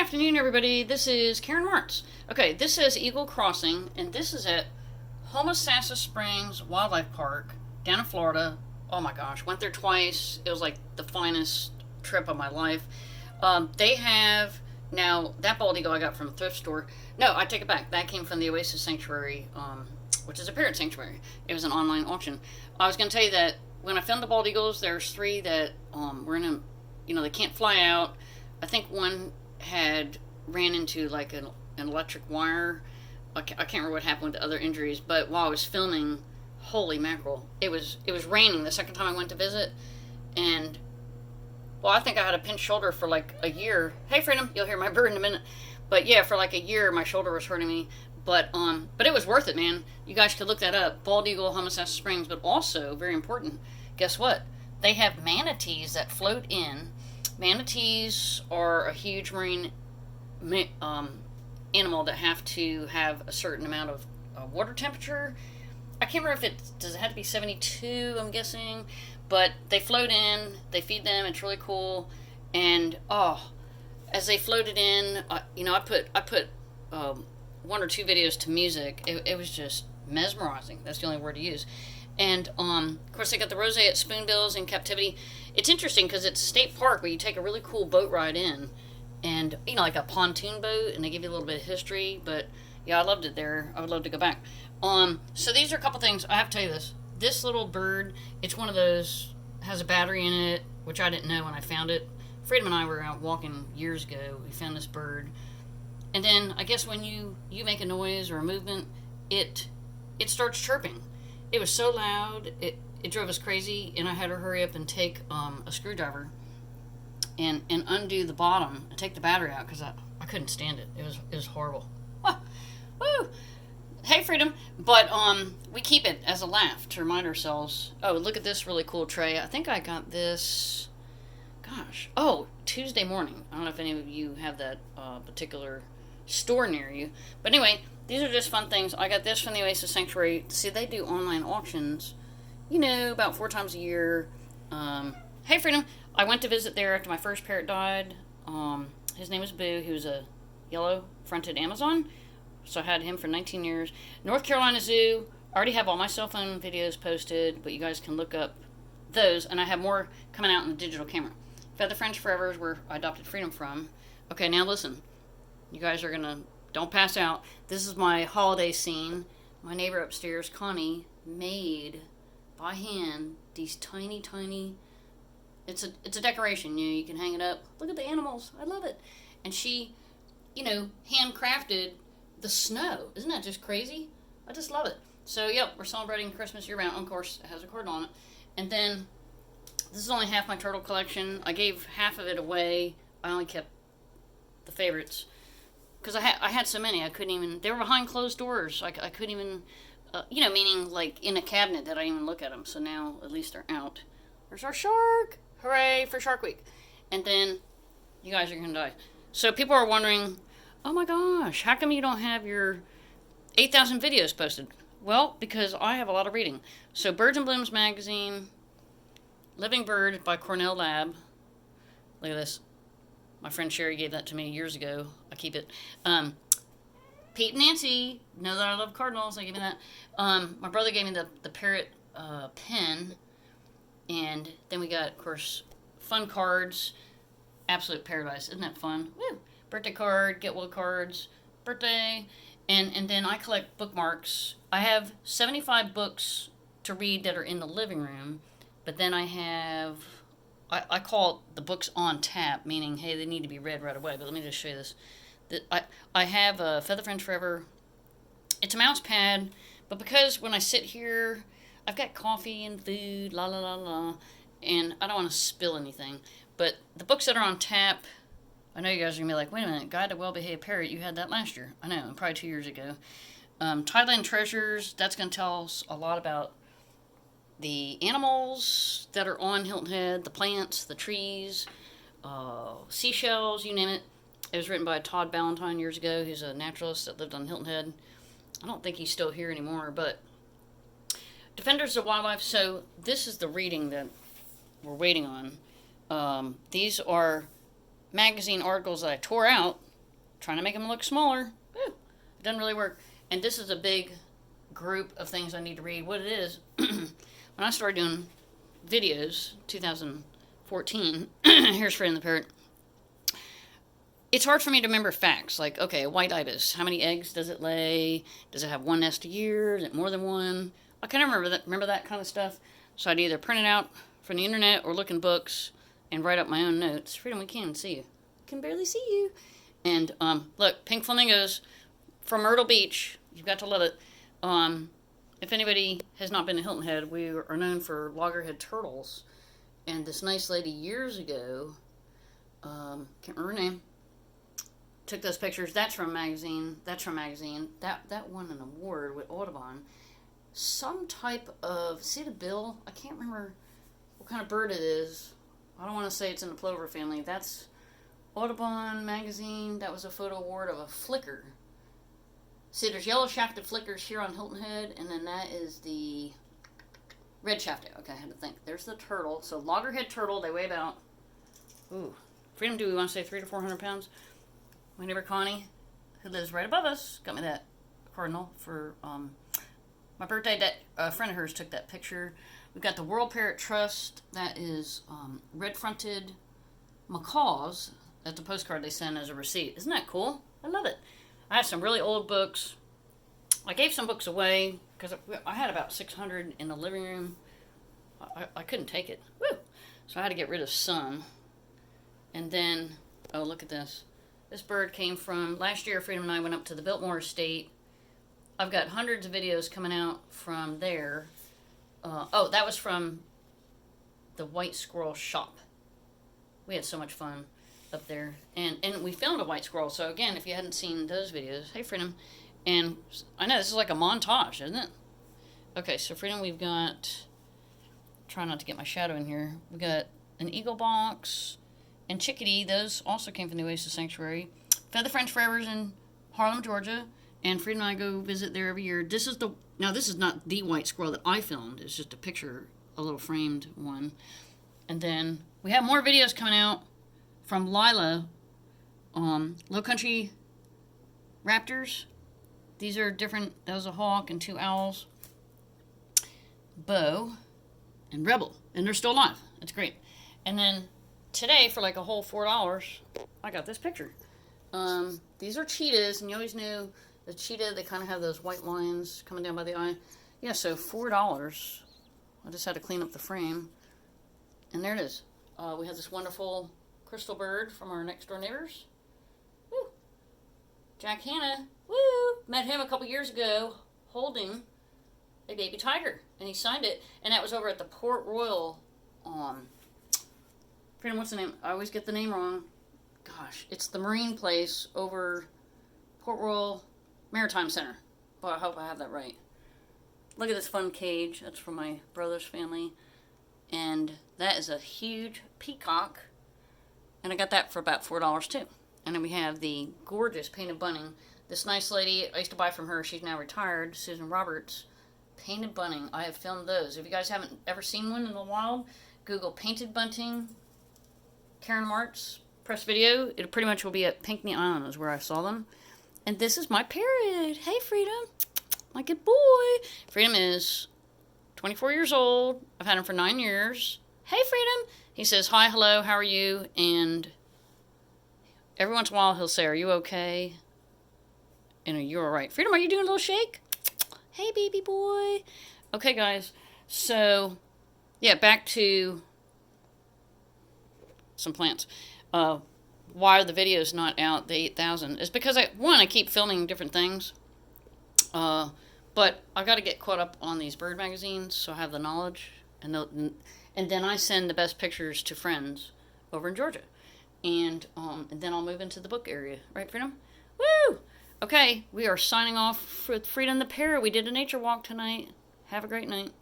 afternoon, everybody. This is Karen Martz. Okay, this says Eagle Crossing, and this is at Homosassa Springs Wildlife Park down in Florida. Oh my gosh, went there twice. It was like the finest trip of my life. They have now that bald eagle I got from a thrift store. No, I take it back. That came from the Oasis Sanctuary, which is a parrot sanctuary. It was an online auction. I was going to tell you that when I found the bald eagles, there's three that were in a, they can't fly out. I think one had ran into like an electric wire. I can't remember what happened with the other injuries, but while I was filming, holy mackerel, it was raining the second time I went to visit, and well, I think I had a pinched shoulder for like a year. Hey, Freedom, you'll hear my bird in a minute. But yeah, for like a year, my shoulder was hurting me. But it was worth it, man. You guys could look that up. Bald Eagle, Homosassa Springs. But also, very important, guess what? They have manatees that float in. Manatees are a huge marine animal that have to have a certain amount of water temperature. I can't remember if does it have to be 72, I'm guessing. But they float in, they feed them, it's really cool. And, as they floated in, I put one or two videos to music. It was just mesmerizing. That's the only word to use. And, of course, they got the roseate spoonbills in captivity. It's interesting because it's a state park where you take a really cool boat ride in. And, like a pontoon boat, and they give you a little bit of history. But, yeah, I loved it there. I would love to go back. So these are a couple things. I have to tell you this. This little bird, it's one of those, has a battery in it, which I didn't know when I found it. Freedom and I were out walking years ago. We found this bird. And then, I guess when you make a noise or a movement, it starts chirping. It was so loud, it drove us crazy, and I had to hurry up and take a screwdriver and undo the bottom and take the battery out because I couldn't stand it. It was horrible. Woo! Hey, Freedom. But we keep it as a laugh to remind ourselves. Oh, look at this really cool tray. I think I got this, gosh. Oh, Tuesday morning. I don't know if any of you have that particular store near you. But anyway, these are just fun things. I got this from the Oasis Sanctuary. See, they do online auctions, about 4 times a year. Hey, Freedom. I went to visit there after my first parrot died. His name was Boo. He was a yellow-fronted Amazon. So I had him for 19 years. North Carolina Zoo. I already have all my cell phone videos posted, but you guys can look up those. And I have more coming out in the digital camera. Feather French Forever is where I adopted Freedom from. Okay, now listen. You guys are going to, don't pass out. This is my holiday scene. My neighbor upstairs, Connie, made by hand these tiny, it's a decoration. You can hang it up. Look at the animals. I love it. And she, handcrafted the snow. Isn't that just crazy? I just love it. So, yep, we're celebrating Christmas year-round. Of course, it has a cordon on it. And then, this is only half my turtle collection. I gave half of it away. I only kept the favorites. Because I had so many, I couldn't even... They were behind closed doors. I couldn't even... meaning, like, in a cabinet that I didn't even look at them. So now, at least they're out. There's our shark! Hooray for Shark Week. And then, you guys are going to die. So, people are wondering... Oh my gosh, how come you don't have your 8,000 videos posted? Well, because I have a lot of reading. So Birds and Blooms magazine, Living Bird by Cornell Lab. Look at this. My friend Sherry gave that to me years ago. I keep it. Pete and Nancy know that I love cardinals. I give me that. My brother gave me the Parrot pen. And then we got, of course, fun cards. Absolute paradise. Isn't that fun? Woo! Birthday card, get well cards, birthday, and then I collect bookmarks. I have 75 books to read that are in the living room, but then I have, I call it the books on tap, meaning, hey, they need to be read right away, but let me just show you this. I have a Feather Friends Forever. It's a mouse pad, but because when I sit here, I've got coffee and food, la la la la, and I don't want to spill anything, but the books that are on tap, I know you guys are going to be like, wait a minute, Guide to Well-Behaved Parrot, you had that last year. I know, probably 2 years ago. Tideland Treasures, that's going to tell us a lot about the animals that are on Hilton Head, the plants, the trees, seashells, you name it. It was written by Todd Ballantyne years ago. He's a naturalist that lived on Hilton Head. I don't think he's still here anymore, but Defenders of Wildlife. So this is the reading that we're waiting on. These are magazine articles that I tore out trying to make them look smaller. Woo, it doesn't really work. And this is a big group of things I need to read. What it is, when I started doing videos, 2014, here's Freedom the Parrot. It's hard for me to remember facts. Like, okay, a white ibis, how many eggs does it lay? Does it have one nest a year? Is it more than one? I kind of remember that kind of stuff. So I'd either print it out from the internet or look in books and write up my own notes. Freedom, we can't even see you. Can barely see you. And look, pink flamingos from Myrtle Beach. You've got to love it. If anybody has not been to Hilton Head, we are known for loggerhead turtles. And this nice lady years ago, can't remember her name, took those pictures. That's from a magazine. That won an award with Audubon. Some type of, see the bill? I can't remember what kind of bird it is. I don't want to say it's in the plover family. That's Audubon magazine. That was a photo award of a flicker. See, there's yellow shafted flickers here on Hilton Head, and then that is the red shafted. Okay, I had to think. There's the turtle. So loggerhead turtle, they weigh about, ooh, Freedom, do we want to say 300 to 400 pounds? My neighbor Connie, who lives right above us, got me that cardinal for my birthday. That a friend of hers took that picture. We've got the World Parrot Trust. That is red-fronted macaws. That's a postcard they send as a receipt. Isn't that cool? I love it. I have some really old books. I gave some books away because I had about 600 in the living room. I couldn't take it. Woo! So I had to get rid of some. And then, oh, look at this. This bird came from, last year Freedom and I went up to the Biltmore Estate. I've got hundreds of videos coming out from there. Oh, that was from the White Squirrel Shop. We had so much fun up there. And we filmed a white squirrel. So again, if you hadn't seen those videos, hey Freedom. And I know this is like a montage, isn't it? Okay, so Freedom, we've got, try not to get my shadow in here. We got an eagle box and chickadee. Those also came from the Oasis Sanctuary. Feather French Forever's in Harlem, Georgia. And Freedom and I go visit there every year. This is not the white squirrel that I filmed. It's just a picture, a little framed one. And then we have more videos coming out from Lila. Low Country Raptors. These are different. That was a hawk and 2 owls. Bo and Rebel. And they're still alive. That's great. And then today, for like a whole $4, I got this picture. These are cheetahs, and you always knew the cheetah, they kind of have those white lines coming down by the eye. Yeah, so $4. I just had to clean up the frame. And there it is. We have this wonderful crystal bird from our next door neighbors. Woo! Jack Hanna. Woo! Met him a couple years ago holding a baby tiger. And he signed it. And that was over at the Port Royal, Freedom, what's the name? I always get the name wrong. Gosh, it's the marine place over Port Royal Maritime Center. But I hope I have that right. Look at this fun cage. That's from my brother's family. And that is a huge peacock. And I got that for about $4 too. And then we have the gorgeous painted bunting. This nice lady, I used to buy from her. She's now retired. Susan Roberts. Painted bunting. I have filmed those. If you guys haven't ever seen one in the wild, Google painted bunting. Karen Martz. Press video. It pretty much will be at Pinckney Island is where I saw them. And this is my parrot. Hey, Freedom. My good boy. Freedom is 24 years old. I've had him for 9 years. Hey, Freedom. He says, hi, hello, how are you? And every once in a while he'll say, are you okay? And you're all right. Freedom, are you doing a little shake? Hey, baby boy. Okay, guys. So, yeah, back to some plants. Why are the videos not out, the 8,000? It's because, I keep filming different things. But I got to get caught up on these bird magazines so I have the knowledge. And then I send the best pictures to friends over in Georgia. And then I'll move into the book area. Right, Freedom? Woo! Okay, we are signing off with Freedom the Parrot. We did a nature walk tonight. Have a great night.